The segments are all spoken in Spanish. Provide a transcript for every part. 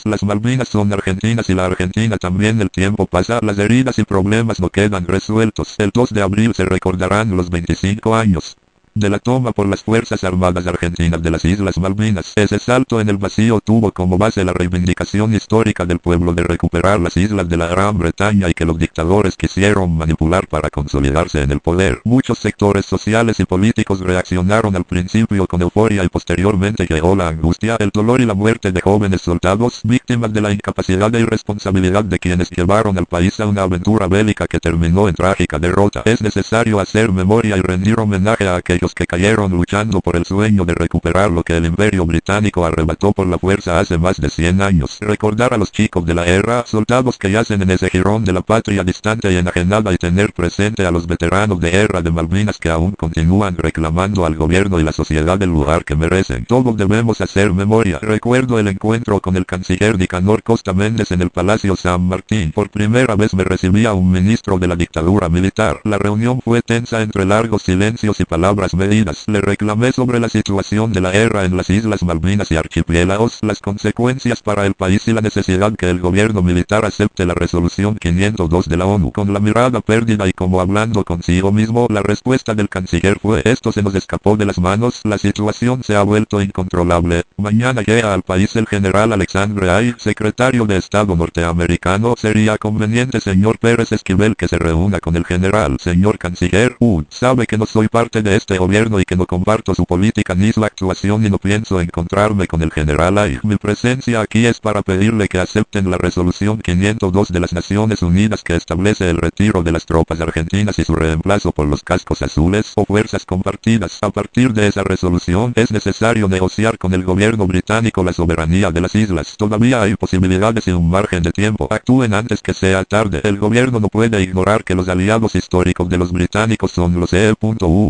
Las Malvinas son argentinas y la Argentina también. El tiempo pasa, las heridas y problemas no quedan resueltos. El 2 de abril se recordarán los 25 años de la toma por las Fuerzas Armadas Argentinas de las Islas Malvinas. Ese salto en el vacío tuvo como base la reivindicación histórica del pueblo de recuperar las islas de la Gran Bretaña y que los dictadores quisieron manipular para consolidarse en el poder. Muchos sectores sociales y políticos reaccionaron al principio con euforia y posteriormente llegó la angustia, el dolor y la muerte de jóvenes soldados, víctimas de la incapacidad e irresponsabilidad de quienes llevaron al país a una aventura bélica que terminó en trágica derrota. Es necesario hacer memoria y rendir homenaje a aquellos que cayeron luchando por el sueño de recuperar lo que el Imperio Británico arrebató por la fuerza hace más de 100 años. Recordar a los chicos de la guerra, soldados que yacen en ese jirón de la patria distante y enajenada, y tener presente a los veteranos de guerra de Malvinas que aún continúan reclamando al gobierno y la sociedad el lugar que merecen. Todos debemos hacer memoria. Recuerdo el encuentro con el canciller Nicanor Costa Méndez en el Palacio San Martín. Por primera vez me recibía un ministro de la dictadura militar. La reunión fue tensa entre largos silencios y palabras medidas. Le reclamé sobre la situación de la guerra en las Islas Malvinas y archipiélagos, las consecuencias para el país y la necesidad que el gobierno militar acepte la resolución 502 de la ONU. Con la mirada perdida y como hablando consigo mismo, la respuesta del canciller fue: esto se nos escapó de las manos, la situación se ha vuelto incontrolable. Mañana llega al país el general Alexandre Hay, secretario de Estado norteamericano. Sería conveniente, señor Pérez Esquivel, que se reúna con el general. Señor canciller, sabe que no soy parte de este gobierno y que no comparto su política ni su actuación y no pienso encontrarme con el general Hay. Mi presencia aquí es para pedirle que acepten la resolución 502 de las Naciones Unidas que establece el retiro de las tropas argentinas y su reemplazo por los cascos azules o fuerzas compartidas. A partir de esa resolución es necesario negociar con el gobierno británico la soberanía de las islas. Todavía hay posibilidades y un margen de tiempo. Actúen antes que sea tarde. El gobierno no puede ignorar que los aliados históricos de los británicos son los EU.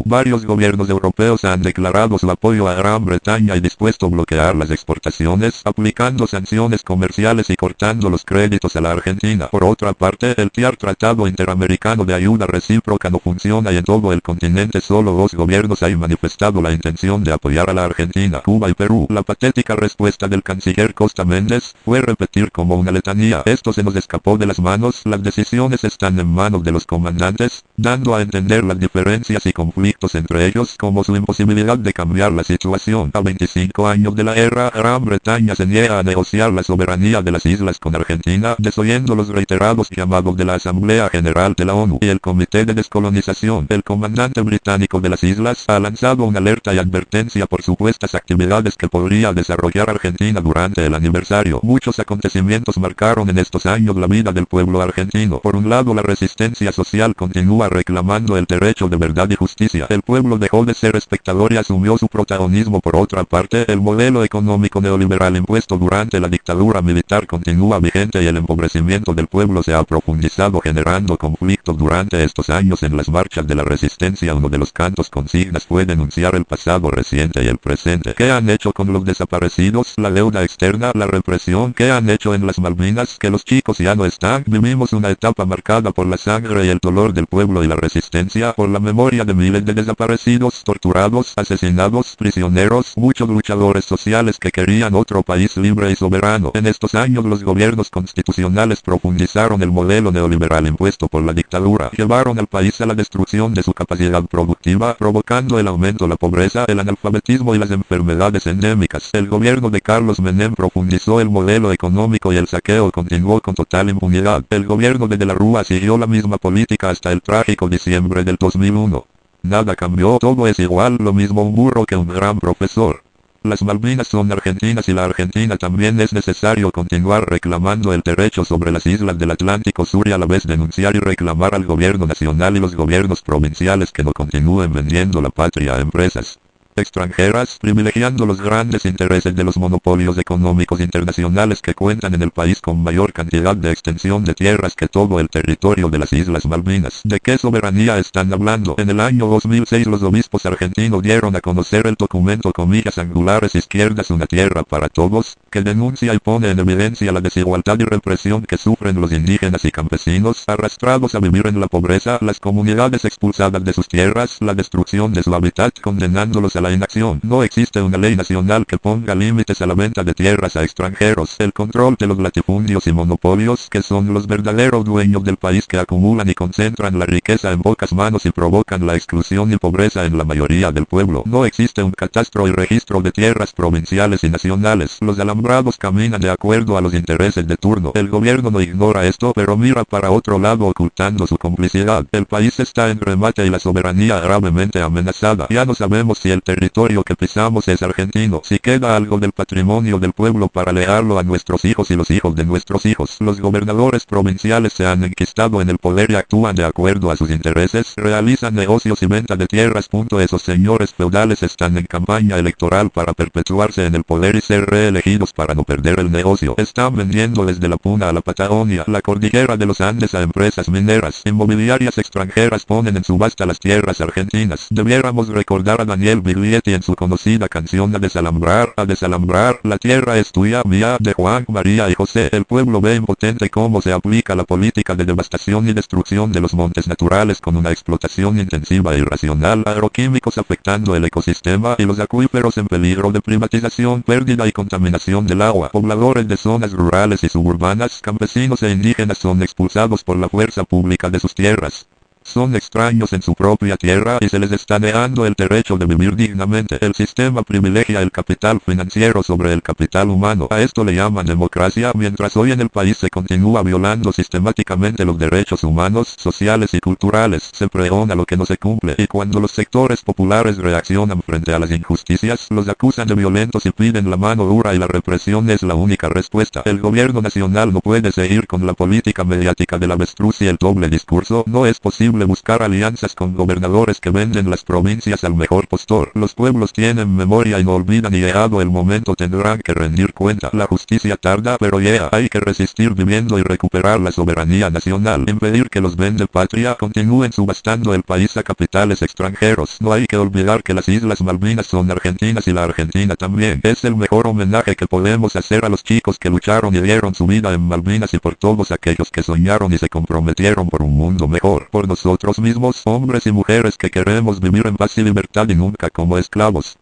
Varios gobiernos europeos han declarado su apoyo a Gran Bretaña y dispuesto a bloquear las exportaciones, aplicando sanciones comerciales y cortando los créditos a la Argentina. Por otra parte, el Tratado Interamericano de Ayuda Recíproca no funciona y en todo el continente solo 2 gobiernos han manifestado la intención de apoyar a la Argentina: Cuba y Perú. La patética respuesta del canciller Costa Méndez fue repetir como una letanía: esto se nos escapó de las manos, las decisiones están en manos de los comandantes, dando a entender las diferencias y conflictos entre ellos como su imposibilidad de cambiar la situación. A 25 años de la guerra, Gran Bretaña se niega a negociar la soberanía de las islas con Argentina, desoyendo los reiterados llamados de la Asamblea General de la ONU y el Comité de Descolonización. El comandante británico de las islas ha lanzado una alerta y advertencia por supuestas actividades que podría desarrollar Argentina durante el aniversario. Muchos acontecimientos marcaron en estos años la vida del pueblo argentino. Por un lado, la resistencia social continúa reclamando el derecho de verdad y justicia. El pueblo dejó de ser espectador y asumió su protagonismo. Por otra parte, el modelo económico neoliberal impuesto durante la dictadura militar continúa vigente y el empobrecimiento del pueblo se ha profundizado, generando conflictos durante estos años en las marchas de la resistencia. Uno de los cantos consignas fue denunciar el pasado reciente y el presente. ¿Qué han hecho con los desaparecidos? La deuda externa, la represión. ¿Qué han hecho en las Malvinas? Que los chicos ya no están. Vivimos una etapa marcada por la sangre y el dolor del pueblo y la resistencia, por la memoria de miles de desaparecidos, torturados, asesinados, prisioneros, muchos luchadores sociales que querían otro país libre y soberano. En estos años los gobiernos constitucionales profundizaron el modelo neoliberal impuesto por la dictadura, llevaron al país a la destrucción de su capacidad productiva, provocando el aumento de la pobreza, el analfabetismo y las enfermedades endémicas. El gobierno de Carlos Menem profundizó el modelo económico y el saqueo continuó con total impunidad. El gobierno de la Rúa siguió la misma política hasta el trágico diciembre del 2001. Nada cambió, todo es igual, lo mismo un burro que un gran profesor. Las Malvinas son argentinas y la Argentina también. Es necesario continuar reclamando el derecho sobre las islas del Atlántico Sur y a la vez denunciar y reclamar al gobierno nacional y los gobiernos provinciales que no continúen vendiendo la patria a empresas extranjeras, privilegiando los grandes intereses de los monopolios económicos internacionales que cuentan en el país con mayor cantidad de extensión de tierras que todo el territorio de las Islas Malvinas. ¿De qué soberanía están hablando? En el año 2006 los obispos argentinos dieron a conocer el documento Comillas Angulares Izquierdas, una tierra para todos, que denuncia y pone en evidencia la desigualdad y represión que sufren los indígenas y campesinos arrastrados a vivir en la pobreza, las comunidades expulsadas de sus tierras, la destrucción de su hábitat condenándolos a la inacción. No existe una ley nacional que ponga límites a la venta de tierras a extranjeros, el control de los latifundios y monopolios que son los verdaderos dueños del país que acumulan y concentran la riqueza en pocas manos y provocan la exclusión y pobreza en la mayoría del pueblo. No existe un catastro y registro de tierras provinciales y nacionales. Los alambrados caminan de acuerdo a los intereses de turno. El gobierno no ignora esto, pero mira para otro lado ocultando su complicidad. El país está en remate y la soberanía gravemente amenazada. Ya no sabemos si el territorio que pisamos es argentino, si queda algo del patrimonio del pueblo para legarlo a nuestros hijos y los hijos de nuestros hijos. Los gobernadores provinciales se han enquistado en el poder y actúan de acuerdo a sus intereses, realizan negocios y venta de tierras. Esos señores feudales están en campaña electoral para perpetuarse en el poder y ser reelegidos para no perder el negocio. Están vendiendo desde la Puna a la Patagonia, la cordillera de los Andes a empresas mineras. Inmobiliarias extranjeras ponen en subasta las tierras argentinas. Debiéramos recordar a Daniel Biglietti en su conocida canción A desalambrar, la tierra es tuya, mía, de Juan, María y José. El pueblo ve impotente cómo se aplica la política de devastación y destrucción de los montes naturales con una explotación intensiva e irracional, agroquímicos afectando el ecosistema y los acuíferos en peligro de privatización, pérdida y contaminación del agua. Pobladores de zonas rurales y suburbanas, campesinos e indígenas son expulsados por la fuerza pública de sus tierras. Son extraños en su propia tierra y se les está negando el derecho de vivir dignamente. El sistema privilegia el capital financiero sobre el capital humano. A esto le llaman democracia, mientras hoy en el país se continúa violando sistemáticamente los derechos humanos, sociales y culturales. Se pregona lo que no se cumple, y cuando los sectores populares reaccionan frente a las injusticias, los acusan de violentos y piden la mano dura y la represión es la única respuesta. El gobierno nacional no puede seguir con la política mediática del avestruz y el doble discurso. No es posible buscar alianzas con gobernadores que venden las provincias al mejor postor. Los pueblos tienen memoria y no olvidan, y llegado el momento tendrán que rendir cuenta. La justicia tarda, pero llega. Hay que resistir viviendo y recuperar la soberanía nacional. Impedir que los vende patria continúen subastando el país a capitales extranjeros. No hay que olvidar que las Islas Malvinas son argentinas y la Argentina también. Es el mejor homenaje que podemos hacer a los chicos que lucharon y dieron su vida en Malvinas y por todos aquellos que soñaron y se comprometieron por un mundo mejor. Por nosotros mismos, hombres y mujeres que queremos vivir en paz y libertad y nunca como esclavos.